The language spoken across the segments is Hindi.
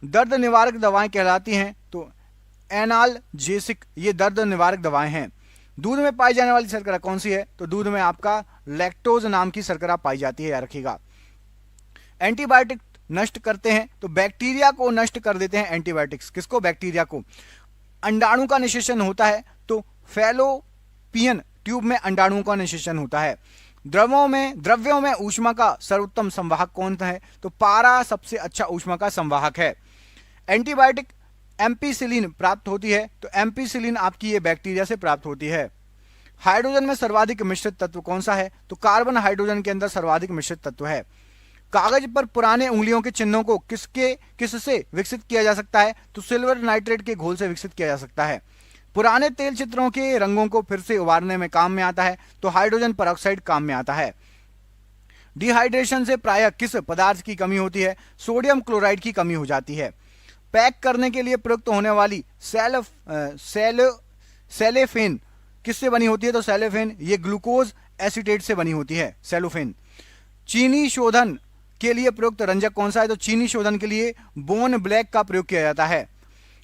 दर्द निवारक दवाएं कहलाती हैं तो एनाल्जेसिक ये दर्द निवारक दवाएं हैं। दूध में पाई जाने वाली शर्करा कौन सी है? तो दूध में आपका लैक्टोज नाम की शर्करा पाई जाती है, याद रखिएगा। एंटीबायोटिक नष्ट करते हैं तो बैक्टीरिया को नष्ट कर देते हैं एंटीबायोटिक्स। किसको? बैक्टीरिया को। अंडाणु का निषेचन होता है तो फैलोपियन ट्यूब में अंडाणुओं का निषेचन होता है। द्रव्यों में ऊष्मा का सर्वोत्तम संवाहक कौन है? तो पारा सबसे अच्छा ऊष्मा का संवाहक है। एंटीबायोटिक एम्पीसिलिन प्राप्त होती है तो एम्पीसिलिन आपकी ये बैक्टीरिया से प्राप्त होती है। हाइड्रोजन में सर्वाधिक मिश्रित तत्व कौन सा है? तो कार्बन हाइड्रोजन के अंदर सर्वाधिक मिश्रित तत्व है। कागज पर पुराने उंगलियों के चिन्हों को किससे विकसित किया जा सकता है? तो सिल्वर नाइट्रेट के घोल से विकसित किया जा सकता है। पुराने तेल चित्रों के रंगों को फिर से उभारने में काम में आता है तो हाइड्रोजन परऑक्साइड काम में आता है। डिहाइड्रेशन से प्रायः किस पदार्थ की कमी होती है? सोडियम क्लोराइड की कमी हो जाती है। पैक करने के लिए प्रयुक्त होने वाली सेलोफेन किससे बनी होती है? तो सेलोफेन ये ग्लूकोज एसीटेट से बनी होती है, सेलोफेन। चीनी शोधन के लिए प्रयुक्त रंजक कौन सा है? तो चीनी शोधन के लिए बोन ब्लैक का प्रयोग किया जाता है।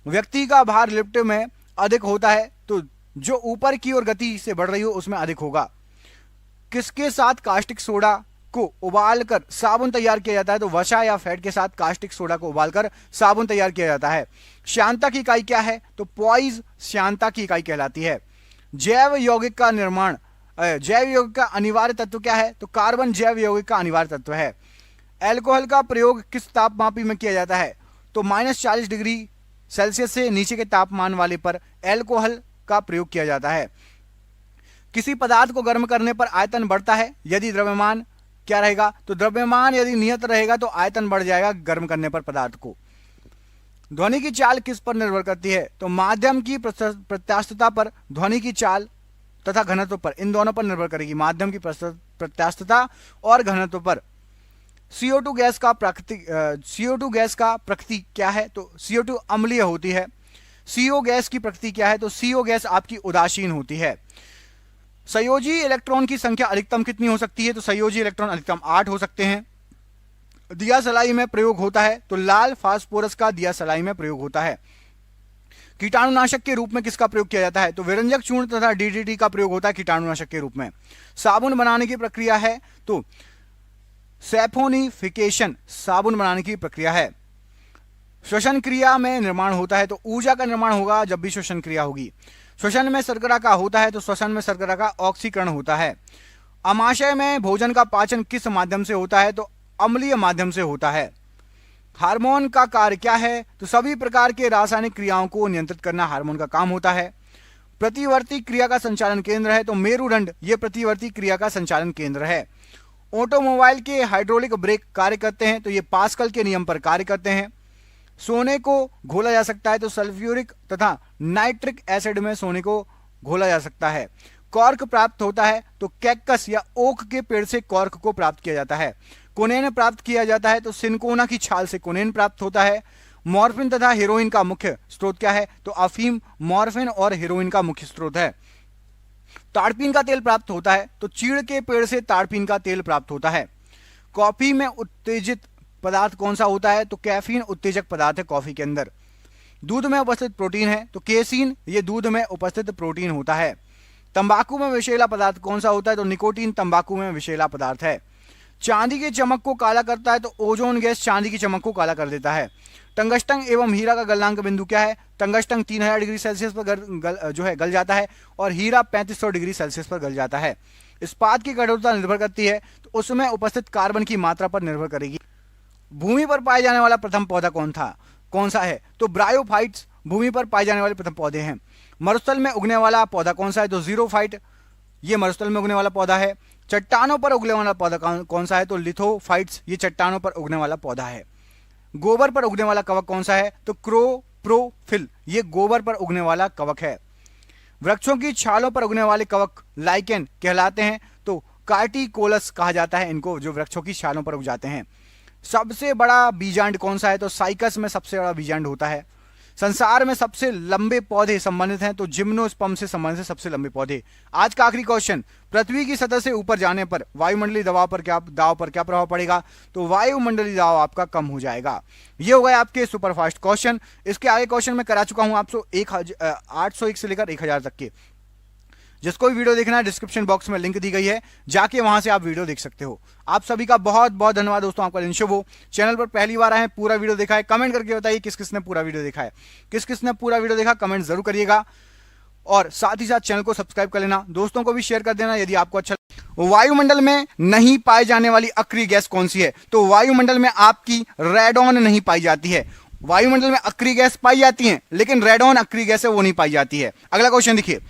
व्यक्ति का भार लिफ्ट में अधिक होता है तो जो ऊपर की ओर गति से बढ़ रही हो उसमें अधिक होगा। किसके साथ कास्टिक सोडा को उबालकर साबुन तैयार किया जाता है? तो वसा या फैट के साथ कास्टिक सोडा को उबालकर साबुन तैयार किया जाता है। श्यानता की इकाई क्या है? तो पॉइज श्यानता की इकाई कहलाती है। जैव यौगिक का अनिवार्य तत्व क्या है? तो कार्बन जैव यौगिक का अनिवार्य तत्व है। एल्कोहल का प्रयोग किस तापमापी में किया जाता है? तो -40 डिग्री सेल्सियस से नीचे के तापमान वाले पर एल्कोहल का प्रयोग किया जाता है। किसी पदार्थ को गर्म करने पर आयतन बढ़ता है यदि द्रव्यमान क्या रहेगा? तो द्रव्यमान यदि नियत रहेगा तो आयतन बढ़ जाएगा गर्म करने पर पदार्थ को। ध्वनि की चाल किस पर निर्भर करती है? तो माध्यम की प्रत्यास्थता पर, ध्वनि की चाल तथा घनत्व पर, इन दोनों पर निर्भर करेगी, माध्यम की प्रत्यास्थता और घनत्व पर। CO2 गैस का प्रकृति क्या है? तो CO2 अम्लीय होती है। CO गैस की प्रकृति क्या है? तो CO गैस आपकी उदासीन होती है। संयोजी इलेक्ट्रॉन की संख्या अधिकतम कितनी हो सकती है? तो संयोजी इलेक्ट्रॉन अधिकतम 8 हो सकते हैं। दिया सलाई में प्रयोग होता है तो लाल फास्फोरस का दिया सलाई में प्रयोग होता है। कीटाणुनाशक के रूप में किसका प्रयोग किया जाता है? तो विरंजक चूर्ण तथा DDT का प्रयोग होता है कीटाणुनाशक के रूप में। साबुन बनाने की प्रक्रिया है तो सैफोनिफिकेशन साबुन बनाने की प्रक्रिया है। श्वसन क्रिया में निर्माण होता है तो ऊर्जा का निर्माण होगा जब भी श्वसन क्रिया होगी। श्वसन में शर्करा का होता है तो श्वसन में शर्करा का ऑक्सीकरण होता है। अमाशय में भोजन का पाचन किस माध्यम से होता है? तो अम्लीय माध्यम से होता है। हार्मोन का कार्य क्या है? तो सभी प्रकार के रासायनिक क्रियाओं को नियंत्रित करना हार्मोन का काम होता है। प्रतिवर्ती क्रिया का संचालन केंद्र है तो मेरुदंड ये प्रतिवर्ती क्रिया का संचालन केंद्र है। ऑटोमोबाइल के हाइड्रोलिक ब्रेक कार्य करते हैं तो ये पास्कल के नियम पर कार्य करते हैं। सोने को घोला जा सकता है तो सल्फ्यूरिक तथा नाइट्रिक एसिड में सोने को घोला जा सकता है। कॉर्क प्राप्त होता है तो कैक्टस या ओक के पेड़ से कॉर्क को प्राप्त किया जाता है। कोनेन प्राप्त किया जाता है तो सिनकोना की छाल से कोनेन प्राप्त होता है। मॉर्फिन तथा हेरोइन का मुख्य स्रोत क्या है? तो अफीम मॉर्फिन और हेरोइन का मुख्य स्रोत है। ताड़पीन का तेल प्राप्त होता है तो चीड़ के पेड़ से ताड़पीन का तेल प्राप्त होता है। कॉफी में उत्तेजित पदार्थ कौन सा होता है? तो कैफीन उत्तेजक पदार्थ है कॉफी के अंदर। दूध में उपस्थित प्रोटीन है तो केसीन ये दूध में उपस्थित प्रोटीन होता है। तंबाकू में विषैला पदार्थ कौन सा होता है? तो निकोटीन तंबाकू में विषैला पदार्थ है। चांदी की चमक को काला करता है तो ओजोन गैस चांदी की चमक को काला कर देता है। टंगस्टन एवं हीरा का गलनांक बिंदु क्या है? टंगस्टन 3000 डिग्री सेल्सियस पर गल जाता है और हीरा 3500 डिग्री सेल्सियस पर गल जाता है। इस्पात की कठोरता निर्भर करती है तो उसमें उपस्थित कार्बन की मात्रा पर निर्भर करेगी। भूमि पर पाए जाने वाला प्रथम पौधा कौन सा है? तो ब्रायोफाइट्स भूमि पर पाए जाने वाले प्रथम पौधे हैं। मरुस्थल में उगने वाला पौधा कौन सा है? तो जीरोफाइट ये मरुस्थल में उगने वाला पौधा है। चट्टानों पर उगने वाला पौधा कौन सा है? तो लिथोफाइट्स ये चट्टानों पर उगने वाला पौधा है। गोबर पर उगने वाला कवक कौन सा है? तो क्रोप्रोफिल ये गोबर पर उगने वाला कवक है। वृक्षों की छालों पर उगने वाले कवक लाइकेन कहलाते हैं तो कार्टिकोलस कहा जाता है इनको, जो वृक्षों की छालों पर उग जाते हैं। सबसे बड़ा बीजांड कौन सा है? तो साइकस में सबसे बड़ा बीजांड होता है। संसार में सबसे लंबे पौधे संबंधित हैं तो जिम्नोस्पर्म से संबंधित सबसे लंबे पौधे। आज का आखिरी क्वेश्चन, पृथ्वी की सतह से ऊपर जाने पर वायुमंडलीय दबाव पर क्या प्रभाव पड़ेगा? तो वायुमंडलीय दबाव आपका कम हो जाएगा। ये हो गए आपके सुपरफास्ट क्वेश्चन। इसके आगे क्वेश्चन मैं करा चुका हूं आपको 801 से लेकर 1000 तक के। जिसको भी वीडियो देखना है डिस्क्रिप्शन बॉक्स में लिंक दी गई है, जाके वहां से आप वीडियो देख सकते हो। आप सभी का बहुत बहुत धन्यवाद दोस्तों, आपका दिन शुभ हो। चैनल पर पहली बार आए हैं, पूरा वीडियो देखा है, कमेंट करके बताइए किस किसने पूरा वीडियो देखा है, किस किसने पूरा वीडियो देखा, कमेंट जरूर करिएगा। और साथ ही साथ चैनल को सब्सक्राइब कर लेना, दोस्तों को भी शेयर कर देना यदि आपको अच्छा। वायुमंडल में नहीं पाई जाने वाली अक्रिय गैस कौन सी है? तो वायुमंडल में आपकी रेडॉन नहीं पाई जाती है। वायुमंडल में अक्रिय गैस पाई जाती है, लेकिन रेडॉन अक्रिय गैस है वो नहीं पाई जाती है। अगला क्वेश्चन देखिए,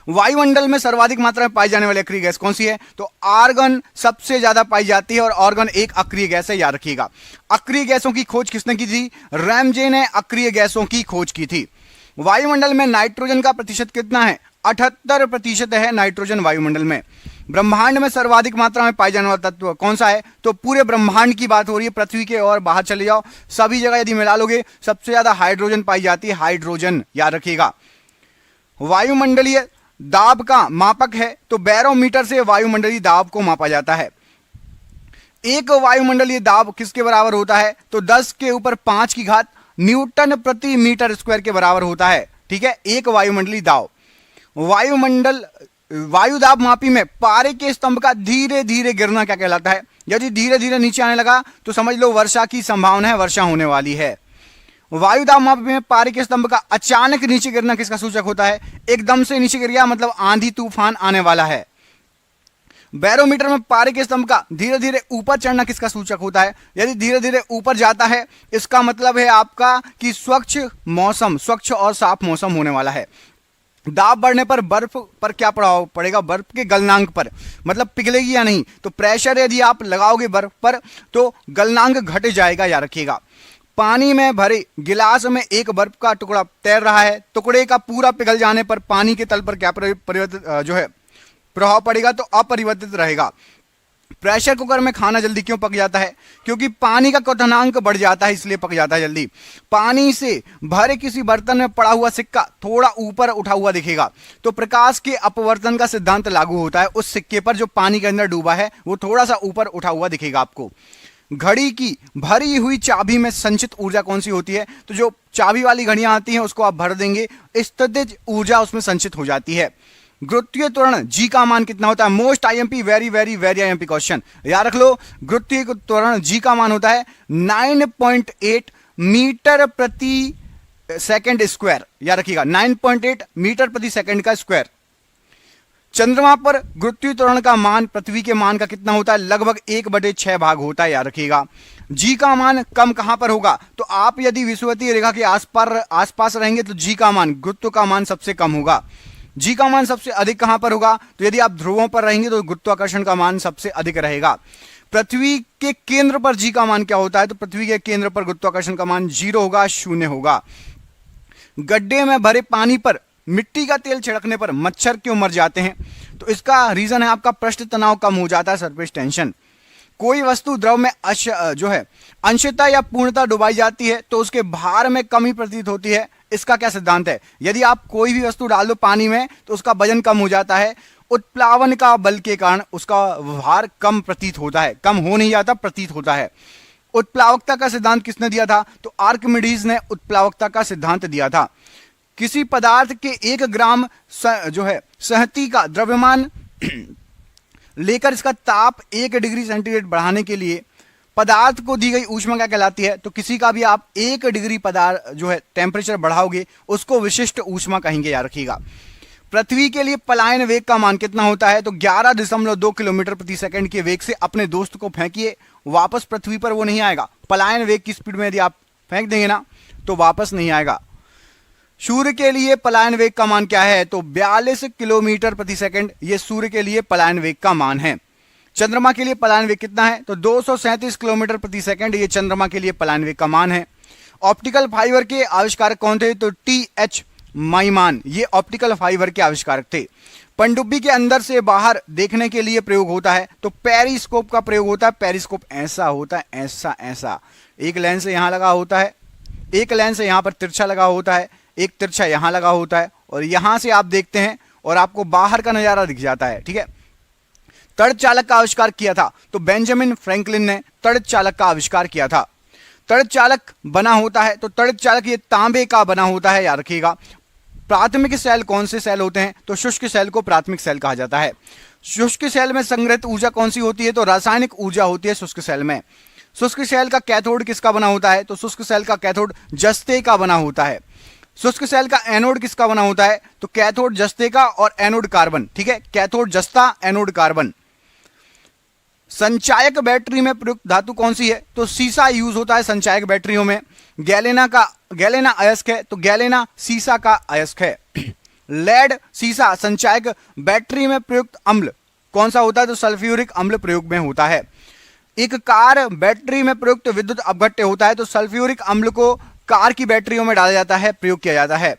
वायुमंडल में सर्वाधिक मात्रा में पाई जाने वाली अक्रिय गैस कौन सी है? तो आर्गन सबसे ज्यादा पाई जाती है, और आर्गन एक अक्रिय गैस है, याद रखिएगा। अक्रिय गैसों की खोज किसने की थी? रैमजे ने अक्रिय गैसों की खोज की थी। वायुमंडल में नाइट्रोजन का प्रतिशत कितना है? 78% है नाइट्रोजन वायुमंडल में। ब्रह्मांड में सर्वाधिक मात्रा में पाए जाने वाला तत्व कौन सा है? तो पूरे ब्रह्मांड की बात हो रही है, पृथ्वी के और बाहर चले जाओ, सभी जगह यदि मिला लोगे सबसे ज्यादा हाइड्रोजन पाई जाती है, हाइड्रोजन, याद रखिएगा। वायुमंडलीय दाब का मापक है तो बैरोमीटर से वायुमंडलीय दाब को मापा जाता है। एक वायुमंडलीय दाब किसके बराबर होता है? तो 10 के ऊपर 5 की घात न्यूटन प्रति मीटर स्क्वायर के बराबर होता है। ठीक है, एक वायुमंडलीय दाब। वायु दाब मापी में पारे के स्तंभ का धीरे धीरे गिरना क्या कहलाता है? यदि धीरे धीरे नीचे आने लगा तो समझ लो वर्षा की संभावना है, वर्षा होने वाली है। वायु दाब मापी में पारे के स्तंभ का अचानक नीचे गिरना किसका सूचक होता है? एकदम से नीचे गिर गया मतलब आंधी तूफान आने वाला है। बैरोमीटर में पारे के स्तंभ का धीरे धीरे ऊपर चढ़ना किसका सूचक होता है? यदि धीरे धीरे ऊपर जाता है इसका मतलब है आपका कि स्वच्छ और साफ मौसम होने वाला है। दाब बढ़ने पर बर्फ पर क्या प्रभाव पड़ेगा? बर्फ के गलनांक पर, मतलब पिघलेगी या नहीं। तो प्रेशर यदि आप लगाओगे बर्फ पर तो गलनांक घट जाएगा, याद रखिएगा। पानी में भरे गिलास में एक बर्फ का टुकड़ा तैर रहा है, टुकड़े का पूरा पिघल जाने पर पानी के तल पर क्या प्रभाव पड़ेगा? तो अपरिवर्तित रहेगा। प्रेशर कुकर में खाना जल्दी क्यों पक जाता है? क्योंकि पानी का क्वथनांक बढ़ जाता है, इसलिए पक जाता है जल्दी। पानी से भरे किसी बर्तन में पड़ा हुआ सिक्का थोड़ा ऊपर उठा हुआ दिखेगा तो प्रकाश के अपवर्तन का सिद्धांत लागू होता है। उस सिक्के पर जो पानी के अंदर डूबा है वो थोड़ा सा ऊपर उठा हुआ दिखेगा आपको। घड़ी की भरी हुई चाबी में संचित ऊर्जा कौन सी होती है? तो जो चाबी वाली घड़ियां आती हैं उसको आप भर देंगे, स्थितिज ऊर्जा उसमें संचित हो जाती है। गुरुत्वीय त्वरण जी का मान कितना होता है? Most IMP, very very very IMP question, याद रख लो। गुरुत्वीय त्वरण जी का मान होता है 9.8 मीटर प्रति सेकंड स्क्वायर, याद रखिएगा, 9.8 मीटर प्रति सेकंड का स्क्वायर। चंद्रमा पर गुरुत्वीय त्वरण का मान पृथ्वी के मान का कितना होता है? लगभग 1/6 भाग होता है, याद रखिएगा। जी का मान कम कहां पर होगा? तो आप यदि विषुवतीय रेखा के आसपास रहेंगे तो जी का मान, गुरुत्व का मान सबसे कम होगा। जी का मान सबसे अधिक कहां पर होगा? तो यदि आप ध्रुवों पर रहेंगे तो गुरुत्वाकर्षण का मान सबसे अधिक रहेगा। पृथ्वी के केंद्र पर जी का मान क्या होता है? तो पृथ्वी के केंद्र पर गुरुत्वाकर्षण का मान 0 होगा, 0 होगा। गड्ढे में भरे पानी पर मिट्टी का तेल छिड़कने पर मच्छर क्यों मर जाते हैं? तो इसका रीजन है आपका पृष्ठ तनाव कम हो जाता है, सरफेस टेंशन। कोई वस्तु द्रव में अंशतः या पूर्णतः डुबाई जाती है तो उसके भार में कमी प्रतीत होती है। इसका क्या सिद्धांत है? यदि आप कोई भी वस्तु डाल दो पानी में तो उसका वजन कम हो जाता है, उत्प्लावन का बल के कारण उसका भार कम प्रतीत होता है, कम हो नहीं जाता, प्रतीत होता है। उत्प्लावकता का सिद्धांत किसने दिया था? तो आर्किमिडीज ने उत्प्लावकता का सिद्धांत दिया था। किसी पदार्थ के 1 ग्राम सहती का द्रव्यमान लेकर इसका ताप 1 डिग्री सेंटीग्रेड बढ़ाने के लिए पदार्थ को दी गई ऊष्मा क्या कहलाती है? तो किसी का भी आप 1 डिग्री पदार्थ टेम्परेचर बढ़ाओगे उसको विशिष्ट ऊष्मा कहेंगे, याद रखिएगा। पृथ्वी के लिए पलायन वेग का मान कितना होता है? तो 11.2 किलोमीटर प्रति सेकंड के वेग से अपने दोस्त को फेंकिए, वापस पृथ्वी पर वो नहीं आएगा। पलायन वेग की स्पीड में यदि आप फेंक देंगे ना तो वापस नहीं आएगा। सूर्य के लिए पलायन वेग का मान क्या है? तो 42 किलोमीटर प्रति सेकंड, ये सूर्य के लिए पलायन वेग का मान है। चंद्रमा के लिए पलायन वेग कितना है? तो 237 किलोमीटर प्रति सेकंड, ये चंद्रमा के लिए पलायन वेग का मान है। ऑप्टिकल फाइबर के आविष्कारक कौन थे? तो टी.एच. माइमान, ये ऑप्टिकल फाइबर के आविष्कारक थे। पनडुब्बी के अंदर से बाहर देखने के लिए प्रयोग होता है तो पेरिस्कोप का प्रयोग होता है। पेरिस्कोप ऐसा होता है, ऐसा एक लेंस यहां लगा होता है, एक लेंस यहाँ पर तिरछा लगा होता है, एक तिरछा यहाँ लगा होता है, और यहां से आप देखते हैं और आपको बाहर का नजारा दिख जाता है। ठीक है, तड़ित चालक का आविष्कार किया था तो बेंजामिन फ्रैंकलिन ने तड़ित चालक का आविष्कार किया था। तड़ित चालक बना होता है तो तड़ित चालक ये तांबे का बना होता है, याद रखिएगा। प्राथमिक सेल कौन से सेल होते हैं? तो शुष्क सेल को प्राथमिक सेल कहा जाता है। शुष्क सेल में संग्रहित ऊर्जा कौन सी होती है? तो रासायनिक ऊर्जा होती है शुष्क सेल में। शुष्क सेल का कैथोड किसका बना होता है? तो शुष्क सेल का कैथोड जस्ते का बना होता है। शुष्क सेल का एनोड किसका बना होता है? तो कैथोड जस्ते का और एनोड कार्बन। ठीक है, कैथोड जस्ता, एनोड कार्बन। संचायक बैटरी में प्रयुक्त धातु कौन सी है? तो सीसा यूज होता है संचायक बैटरियों में। गैलेना अयस्क है तो गैलेना सीसा का अयस्क है। लेड सीसा संचायक बैटरी में प्रयुक्त अम्ल कौन सा होता है? तो सल्फ्यूरिक अम्ल प्रयोग में होता है। एक कार बैटरी में प्रयुक्त विद्युत अपघट्य होता है तो सल्फ्यूरिक अम्ल को कार की बैटरियों में डाला जाता है, प्रयोग किया जाता है।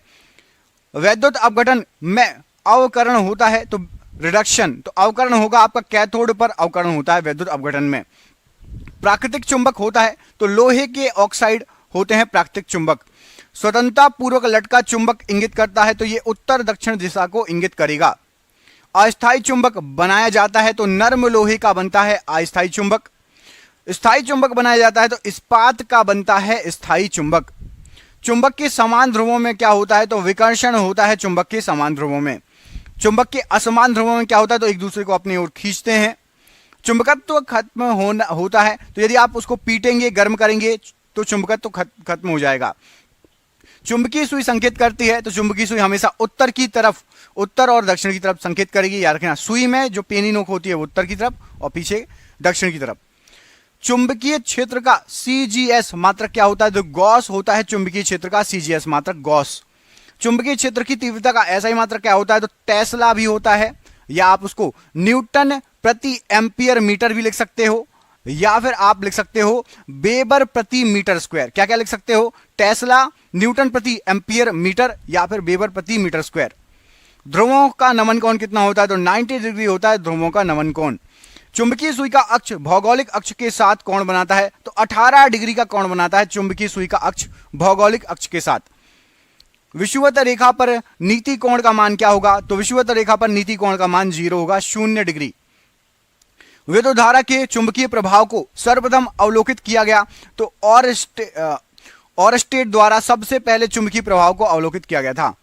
विद्युत अपघटन में अवकरण होता है तो रिडक्शन, तो अवकरण होगा आपका कैथोड पर अवकरण होता है विद्युत अपघटन में। प्राकृतिक चुंबक होता है तो लोहे के ऑक्साइड होते हैं प्राकृतिक चुंबक। स्वतंत्रता पूर्वक लटका चुंबक इंगित करता है तो ये उत्तर दक्षिण दिशा को इंगित करेगा। अस्थायी चुंबक बनाया जाता है तो नर्म लोहे का बनता है अस्थायी चुंबक। स्थायी चुंबक बनाया जाता है तो इस्पात का बनता है स्थायी चुंबक। चुंबक के समान ध्रुवों में क्या होता है? तो विकर्षण होता है चुंबक के समान ध्रुवों में। चुंबक के असमान ध्रुवों में क्या होता है? तो एक दूसरे को अपनी ओर खींचते हैं। चुंबकत्व खत्म होता है तो यदि आप उसको पीटेंगे, गर्म करेंगे तो चुंबकत्व खत्म हो जाएगा। चुंबकीय सुई संकेत करती है तो चुंबकीय सुई हमेशा उत्तर की तरफ, उत्तर और दक्षिण की तरफ संकेत करेगी, याद रखना। सुई में जो पेनी नोक होती है वो उत्तर की तरफ और पीछे दक्षिण की तरफ। चुंबकीय क्षेत्र का सीजीएस मात्रक क्या होता है? तो गॉस होता है चुंबकीय क्षेत्र का सीजीएस मात्रक, गॉस। चुंबकीय क्षेत्र की तीव्रता का एसआई मात्रक क्या होता है? तो टेस्ला भी होता है, या आप उसको न्यूटन प्रति एम्पियर मीटर भी लिख सकते हो, या फिर आप लिख सकते हो वेबर प्रति मीटर स्क्वायर। क्या क्या लिख सकते हो? टेस्ला, न्यूटन प्रति एम्पियर मीटर, या फिर वेबर प्रति मीटर स्क्वायर। ध्रुवों का नमन कोण कितना होता है? तो 90 डिग्री होता है ध्रुवों का नमन कोण। चुंबकीय सुई का अक्ष भौगोलिक अक्ष के साथ कोण बनाता है तो 18 डिग्री का कोण बनाता है चुंबकीय सुई का अक्ष भौगोलिक अक्ष के साथ। विषुवत रेखा पर नीति कोण का मान क्या होगा? तो विषुवत रेखा पर नीति कोण का मान 0 होगा, 0 डिग्री। विद्युत धारा के चुंबकीय प्रभाव को सर्वप्रथम अवलोकित किया गया तो ऑरस्टेड द्वारा सबसे पहले चुंबकीय प्रभाव को अवलोकित किया गया था।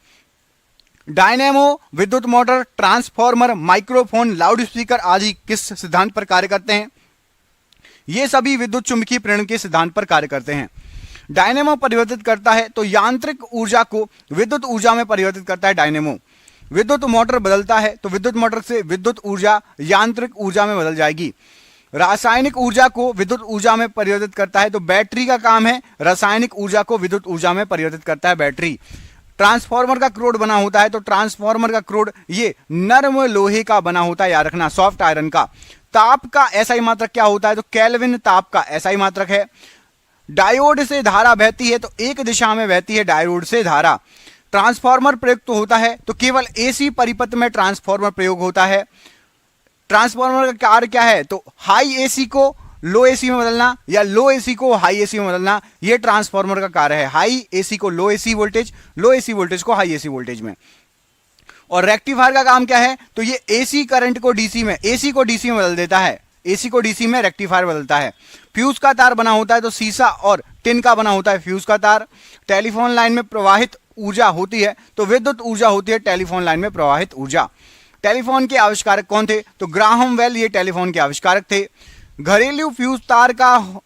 डायनेमो, विद्युत motor, transformer, microphone, loud speaker आदि किस सिद्धांत पर कार्य करते हैं? ये सभी विद्युत चुंबकीय प्रेरण के सिद्धांत पर कार्य करते हैं। डायनेमो परिवर्तित करता है तो यांत्रिक ऊर्जा को विद्युत ऊर्जा में परिवर्तित करता है डायनेमो। विद्युत मोटर बदलता है तो विद्युत मोटर से विद्युत ऊर्जा यांत्रिक ऊर्जा में बदल जाएगी। रासायनिक ऊर्जा को विद्युत ऊर्जा में परिवर्तित करता है तो बैटरी का काम है रासायनिक ऊर्जा को विद्युत ऊर्जा में परिवर्तित करता है बैटरी। ट्रांसफार्मर का क्रोड बना होता है तो ट्रांसफार्मर का क्रोड ये नर्म लोहे का बना होता है, याद रखना, सॉफ्ट आयरन का। ताप का एसआई मात्रक क्या होता है? तो केल्विन ताप का एसआई मात्रक है। डायोड से धारा बहती है तो एक दिशा में बहती है डायोड से धारा। ट्रांसफार्मर प्रयुक्त होता है तो केवल एसी परिपथ में ट्रांसफार्मर प्रयोग होता है। ट्रांसफार्मर का कार्य क्या है? तो हाई एसी को लो एसी में बदलना या लो एसी को हाई एसी में बदलना, यह ट्रांसफार्मर का कार्य है। हाई एसी को लो एसी वोल्टेज, लो एसी वोल्टेज को हाई एसी वोल्टेज में। और रेक्टिफायर का काम क्या है? तो ये एसी करंट को डीसी में, एसी को डीसी में बदल देता है। एसी को डीसी में रेक्टिफायर बदलता है। फ्यूज का तार बना होता है तो सीसा और टिन का बना होता है फ्यूज का तार। टेलीफोन लाइन में प्रवाहित ऊर्जा होती है तो विद्युत ऊर्जा होती है टेलीफोन लाइन में प्रवाहित ऊर्जा। टेलीफोन के आविष्कारक कौन थे? तो ग्राहम बेल ये टेलीफोन के आविष्कारक थे। घरेलू फ्यूज तार का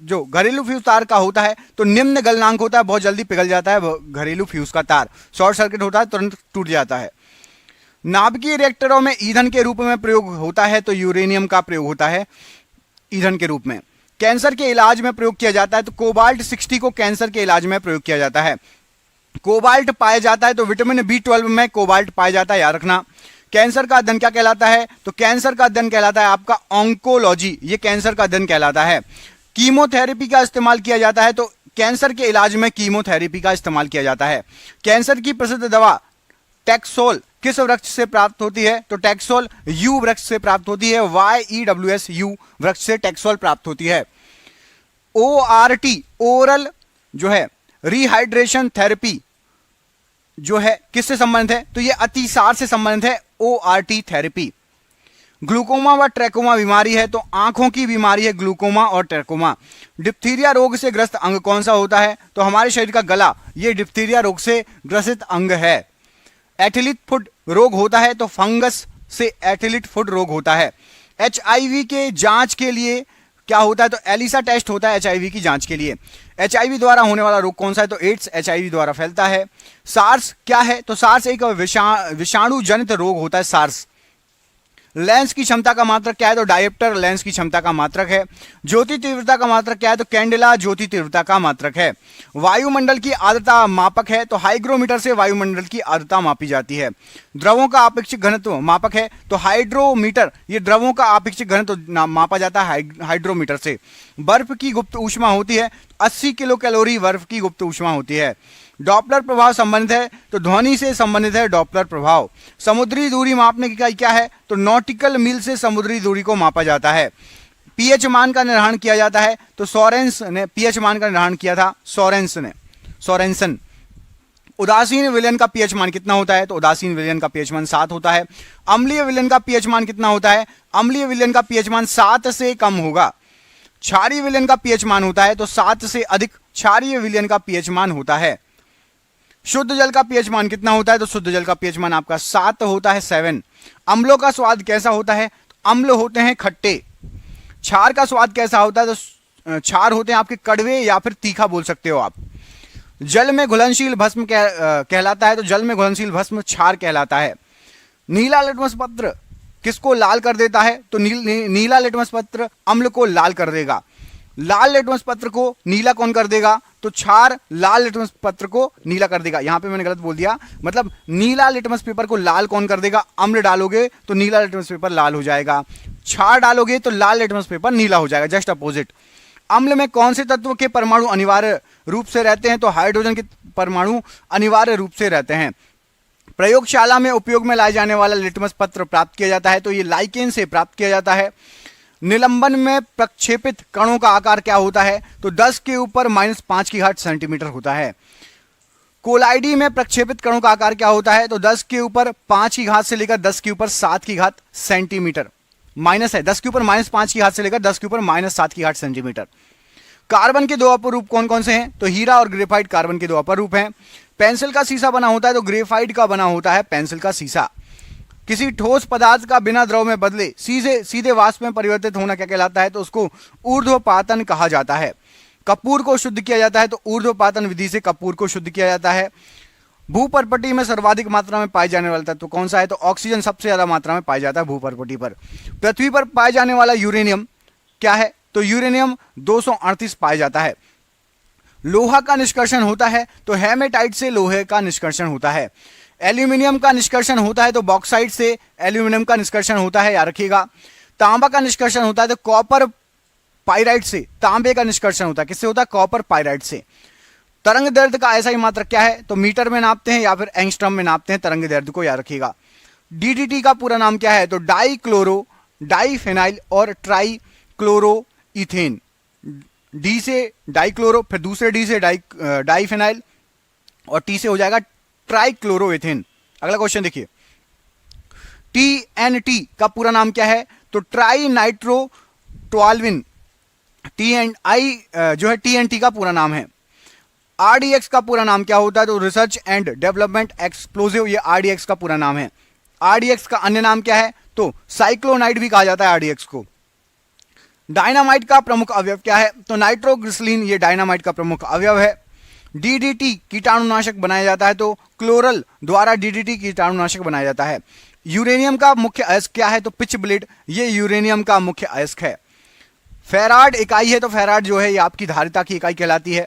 जो घरेलू फ्यूज तार का होता है तो निम्न गलनांक होता है, बहुत जल्दी पिघल जाता है घरेलू फ्यूज का तार। शॉर्ट सर्किट होता है, तुरंत टूट जाता है। नाभिकीय रिएक्टरों में ईंधन के रूप में प्रयोग होता है तो यूरेनियम का प्रयोग होता है ईंधन के रूप में। कैंसर के इलाज में प्रयोग किया जाता है तो कोबाल्ट 60 को कैंसर के इलाज में प्रयोग किया जाता है। कोबाल्ट पाया जाता है तो विटामिन B12 में कोबाल्ट पाया जाता है, याद रखना। कैंसर का अध्ययन क्या कहलाता है? तो कैंसर का अध्ययन कहलाता है आपका ऑन्कोलॉजी, ये कैंसर का अध्ययन कहलाता है। कीमोथेरेपी का इस्तेमाल किया जाता है तो कैंसर के इलाज में कीमोथेरेपी का इस्तेमाल किया जाता है। कैंसर की प्रसिद्ध दवा टैक्सोल किस वृक्ष से प्राप्त होती है? तो टैक्सोल यू वृक्ष से प्राप्त होती है। YEWS यू वृक्ष से टैक्सोल प्राप्त होती है। ORT ओरल जो है रिहाइड्रेशन थेरेपी जो है किससे संबंधित है, तो ये अतिसार से संबंधित है, ORT थेरेपी। ग्लूकोमा व ट्रैकोमा बीमारी है, तो आंखों की बीमारी है ग्लूकोमा और ट्रैकोमा। डिप्थीरिया रोग से ग्रस्त अंग कौन सा होता है, तो हमारे शरीर का गला, ये डिप्थीरिया रोग से ग्रसित अंग है। एथिलीट फुट रोग होता है, तो फंगस से एथिलीट फुट रोग होता है। HIV के जांच के लिए क्या होता है, तो एलिसा टेस्ट होता है HIV की जांच के लिए। HIV द्वारा होने वाला रोग कौन सा है, तो एड्स HIV द्वारा फैलता है। सार्स क्या है, तो सार्स एक विषाणु जनित रोग होता है, सार्स। लेंस की क्षमता का मात्रक क्या है, तो डायोप्टर लेंस की क्षमता का मात्रक है। ज्योति तीव्रता का मात्रक क्या है, तो कैंडेला ज्योति तीव्रता का मात्रक है। वायुमंडल की आर्द्रता मापक है, तो हाइग्रोमीटर से वायुमंडल की आर्द्रता मापी जाती है। द्रवों का आपेक्षिक घनत्व मापक है, तो हाइड्रोमीटर, ये द्रवों का आपेक्षिक घनत्व मापा जाता है हाइड्रोमीटर से। बर्फ की गुप्त ऊष्मा होती है, 80 किलो कैलोरी बर्फ की गुप्त ऊष्मा होती है। डॉपलर प्रभाव संबंधित है, तो ध्वनि से संबंधित है डॉपलर प्रभाव। समुद्री दूरी मापने की इकाई क्या है, तो नॉटिकल मील से समुद्री दूरी को मापा जाता है। पीएच मान का निर्धारण किया जाता है, तो सोरेंस ने पीएच मान का निर्धारण किया था, सोरेंसन। उदासीन विलयन का पीएच मान कितना होता है, तो उदासीन विलयन का पीएच मान 7 होता है। अम्लीय विलयन का पीएच मान कितना होता है, अम्लीय विलयन का पीएच मान 7 से कम होगा। क्षारीय विलयन का पीएच मान होता है, तो 7 से अधिक क्षारीय विलयन का पीएच मान होता है। शुद्ध जल का पीएच मान कितना होता है, तो शुद्ध जल का पीएच मान आपका 7 होता है, 7। अम्लों का स्वाद कैसा होता है, तो अम्ल होते हैं खट्टे। क्षार का स्वाद कैसा होता है, तो क्षार होते हैं आपके कड़वे या फिर तीखा बोल सकते हो आप। जल में घुलनशील भस्म कहलाता है, तो जल में घुलनशील भस्म क्षार कहलाता है। नीला लिटमस पत्र किसको लाल कर देता है, तो नीला लिटमस पत्र अम्ल को लाल कर देगा। लाल लिटमस पत्र को नीला कौन कर देगा, तो क्षार लाल लिटमस पत्र को नीला कर देगा। यहां पे मैंने गलत बोल दिया, मतलब नीला लिटमस पेपर को लाल कौन कर देगा, अम्ल डालोगे तो नीला लिटमस पेपर लाल हो जाएगा, क्षार डालोगे तो लाल लिटमस पेपर नीला हो जाएगा, जस्ट अपोजिट। अम्ल में कौन से तत्व के परमाणु अनिवार्य रूप से रहते हैं, तो हाइड्रोजन के परमाणु अनिवार्य रूप से रहते हैं। प्रयोगशाला में उपयोग में लाए जाने वाला लिटमस पत्र प्राप्त किया जाता है, तो ये लाइकेन से प्राप्त किया जाता है। निलंबन में प्रक्षेपित कणों का आकार क्या होता है, तो 10 के ऊपर -5 सेंटीमीटर होता है। कोलाइडी में प्रक्षेपित कणों का आकार क्या होता है, तो 10 के ऊपर 5 की घात से लेकर 10 के ऊपर 7 की घात सेंटीमीटर। माइनस है, 10 के ऊपर -5 की घात से लेकर 10 के ऊपर -7 की घात सेंटीमीटर। कार्बन के 2 अपर रूप कौन कौन से हैं, तो हीरा और ग्रेफाइट कार्बन के 2 अपर रूप हैं। पेंसिल का शीशा बना होता है, तो ग्रेफाइट का बना होता है पेंसिल का शीशा। किसी ठोस पदार्थ का बिना द्रव में बदले सीधे वाष्प में परिवर्तित होना क्या कहलाता है, तो उसको ऊर्ध्वपातन कहा जाता है। कपूर को शुद्ध किया जाता है, तो ऊर्ध्वपातन विधि से कपूर को शुद्ध किया जाता है। भूपर्पटी में सर्वाधिक मात्रा में पाए जाने वाला तत्व कौन सा है, तो ऑक्सीजन सबसे ज्यादा मात्रा में पाया जाता है भूपर्पटी पर। पृथ्वी पर पाए जाने वाला यूरेनियम क्या है, तो यूरेनियम 238 पाया जाता है। लोहा का निष्कर्षण होता है, तो हेमेटाइट से लोहे का निष्कर्षण होता है। एल्यूमिनियम का निष्कर्षण होता है, तो बॉक्साइट से एल्यूमिनियम का निष्कर्षण होता है, याद रखिएगा। तांबा का निष्कर्षण होता है, तो कॉपर पाइराइट से तांबे का निष्कर्षण होता है, किससे होता है, कॉपर पाइराइट से। तरंग दैर्ध्य का ऐसा ही मात्रक क्या है, तो मीटर में नापते हैं या फिर एंगस्ट्रम में नापते हैं तरंग दैर्ध्य को, याद रखिएगा। डीडीटी का पूरा नाम क्या है, तो डाइफेनाइल और ट्राइक्लोरो इथेन। डी से डाइक्लोरो, फिर दूसरे डी से डाइफेनाइल और टी से हो जाएगा ट्राइक्लोरोएथेन। अगला क्वेश्चन देखिए, TNT का पूरा नाम क्या है, तो ट्राई नाइट्रो टोल्विन। जो है TNT का पूरा नाम है। RDX का पूरा नाम क्या होता है, तो रिसर्च एंड डेवलपमेंट एक्सप्लोजिव, ये RDX का पूरा नाम है। RDX का अन्य नाम क्या है, तो साइक्लोनाइड भी कहा जाता है RDX को। डायनामाइट का प्रमुख अवयव क्या है, तो नाइट्रोग्लिसरीन, ये डायनामाइट का प्रमुख अवयव है। DDT कीटाणुनाशक बनाया जाता है, तो क्लोरल द्वारा DDT कीटाणुनाशक बनाया जाता है। यूरेनियम का मुख्य अयस्क क्या है, तो पिच ब्लेड, ये यूरेनियम का मुख्य अयस्क है। फेराड इकाई है, तो फेराड जो है ये आपकी धारिता की इकाई कहलाती है।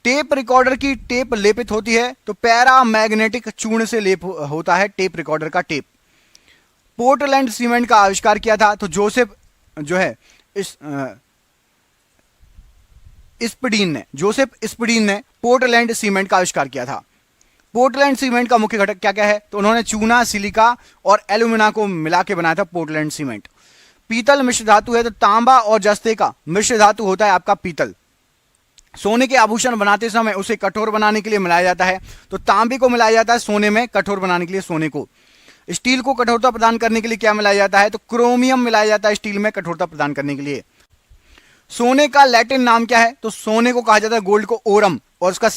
टेप रिकॉर्डर की टेप लेपित होती है, तो पैरामैग्नेटिक चूर्ण से लेप होता है टेप रिकॉर्डर का टेप। पोर्टलैंड सीमेंट का आविष्कार किया था, तो जोसेफ जो है जोसेफ स्पीडीन ने पोर्टलैंड सीमेंट का आविष्कार किया था। पोर्टलैंड सीमेंट का मुख्य घटक क्या क्या है, तो उन्होंने चूना, सिलिका और एल्यूमिना को मिला के बनाया था पोर्टलैंड सीमेंट। पीतल मिश्र धातु है, तो तांबा और जस्ते का मिश्र धातु होता है आपका पीतल। सोने के आभूषण बनाते समय उसे कठोर बनाने के लिए मिलाया जाता है। तो तांबे को मिलाया जाता है सोने में कठोर बनाने के लिए, सोने को। स्टील को कठोरता प्रदान करने के लिए क्या मिलाया जाता है? तो क्रोमियम मिलाया जाता है स्टील में कठोरता प्रदान करने के लिए। सोने का लैटिन नाम क्या है? तो सोने को कहा जाता है गोल्ड को ओरम, और उसका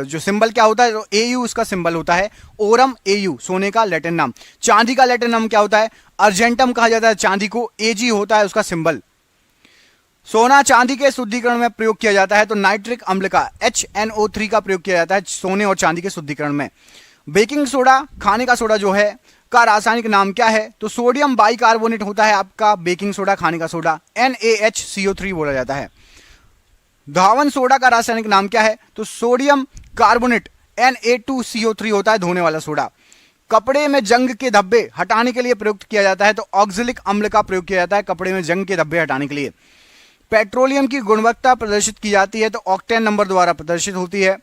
जो सिंबल क्या होता है? तो एयू उसका सिंबल होता है, ओरम एयू सोने का लैटिन नाम। चांदी का लैटिन नाम क्या होता है? अर्जेंटम कहा जाता है चांदी को, एजी होता है उसका सिंबल। सोना चांदी के शुद्धिकरण में प्रयोग किया जाता है, तो नाइट्रिक अम्ल का HNO3 का प्रयोग किया जाता है सोने और चांदी के शुद्धिकरण में। बेकिंग सोडा, खाने का सोडा जो है, का रासायनिक नाम क्या है? तो सोडियम बाइकार्बोनेट होता है आपका बेकिंग सोडा, खाने का सोडा, NaHCO3 बोला जाता है। धावन सोडा का रासायनिक नाम क्या है? तो सोडियम कार्बोनेट Na2CO3 होता है धोने वाला सोडा। कपड़े में जंग के धब्बे हटाने के लिए प्रयुक्त किया जाता है, तो ऑक्जेलिक अम्ल का प्रयोग किया जाता है कपड़े में जंग के धब्बे हटाने के लिए। पेट्रोलियम की गुणवत्ता प्रदर्शित की जाती है, तो ऑक्टेन नंबर द्वारा प्रदर्शित होती है।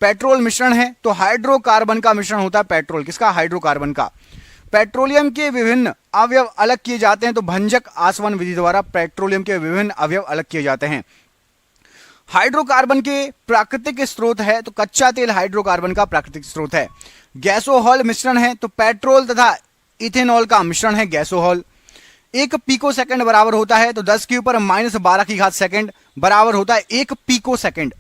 पेट्रोल मिश्रण है, तो हाइड्रोकार्बन का मिश्रण होता है पेट्रोल, किसका? हाइड्रोकार्बन का। पेट्रोलियम के विभिन्न अवयव अलग किए जाते हैं, तो भंजक आसवन विधि द्वारा पेट्रोलियम के विभिन्न अवयव अलग किए जाते हैं। हाइड्रोकार्बन के प्राकृतिक स्रोत है, तो कच्चा तेल हाइड्रोकार्बन का प्राकृतिक स्रोत है। गैसोहॉल मिश्रण है, तो पेट्रोल तथा इथेनॉल का मिश्रण है गैसोहॉल। 1 पिको सेकंड बराबर होता है, तो 10 के ऊपर -12 की घात सेकंड बराबर होता है 1 पिको सेकंड।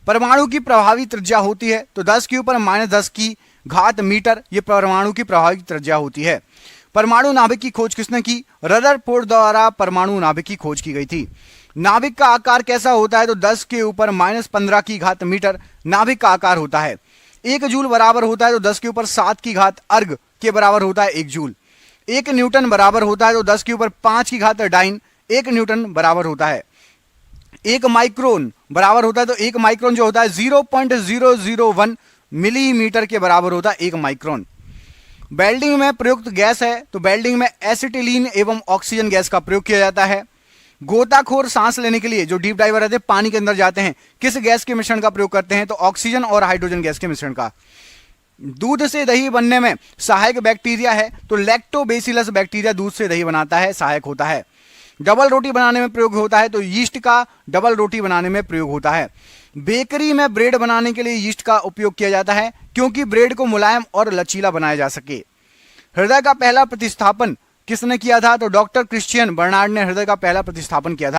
परमाणु की प्रभावी त्रिज्या होती है, तो 10 के ऊपर -10 की घात मीटर, ये परमाणु की प्रभावी त्रिज्या होती है। परमाणु नाभिक की खोज किसने की? रदरफोर्ड द्वारा परमाणु नाभिक की खोज की गई थी। नाभिक का आकार कैसा होता है? तो 10 के ऊपर -15 की घात मीटर नाभिक का आकार होता है। 1 जूल बराबर होता है, तो 10 के ऊपर 7 की घात अर्ग के बराबर होता है 1 जूल। 1 न्यूटन बराबर होता है, तो 10 के ऊपर 5 की घात डाइन 1 न्यूटन बराबर होता है। 1 माइक्रोन बराबर होता है, तो 1 माइक्रोन जो होता है 0.001 मिलीमीटर के बराबर होता है 1 माइक्रोन। वेल्डिंग में प्रयुक्त गैस है, तो वेल्डिंग में एसिटिलीन एवं ऑक्सीजन गैस का प्रयोग किया जाता है। गोताखोर सांस लेने के लिए जो डीप डाइवर रहते हैं, पानी के अंदर जाते हैं, किस गैस के मिश्रण का प्रयोग करते हैं? तो ऑक्सीजन और हाइड्रोजन गैस के मिश्रण का। दूध से दही बनने में सहायक बैक्टीरिया है, तो लैक्टोबैसिलस बैक्टीरिया दूध से दही बनाता है, सहायक होता है। डबल रोटी बनाने में प्रयोग होता है, तो यीस्ट का डबल रोटी बनाने में प्रयोग होता है। बेकरी में ब्रेड बनाने के लिए यीस्ट का उपयोग किया जाता है, क्योंकि ब्रेड को मुलायम और लचीला बनाया जा सके। हृदय का पहला प्रतिस्थापन किसने किया था? तो डॉक्टर क्रिश्चियन बर्नार्ड ने हृदय का पहला प्रतिस्थापन किया था।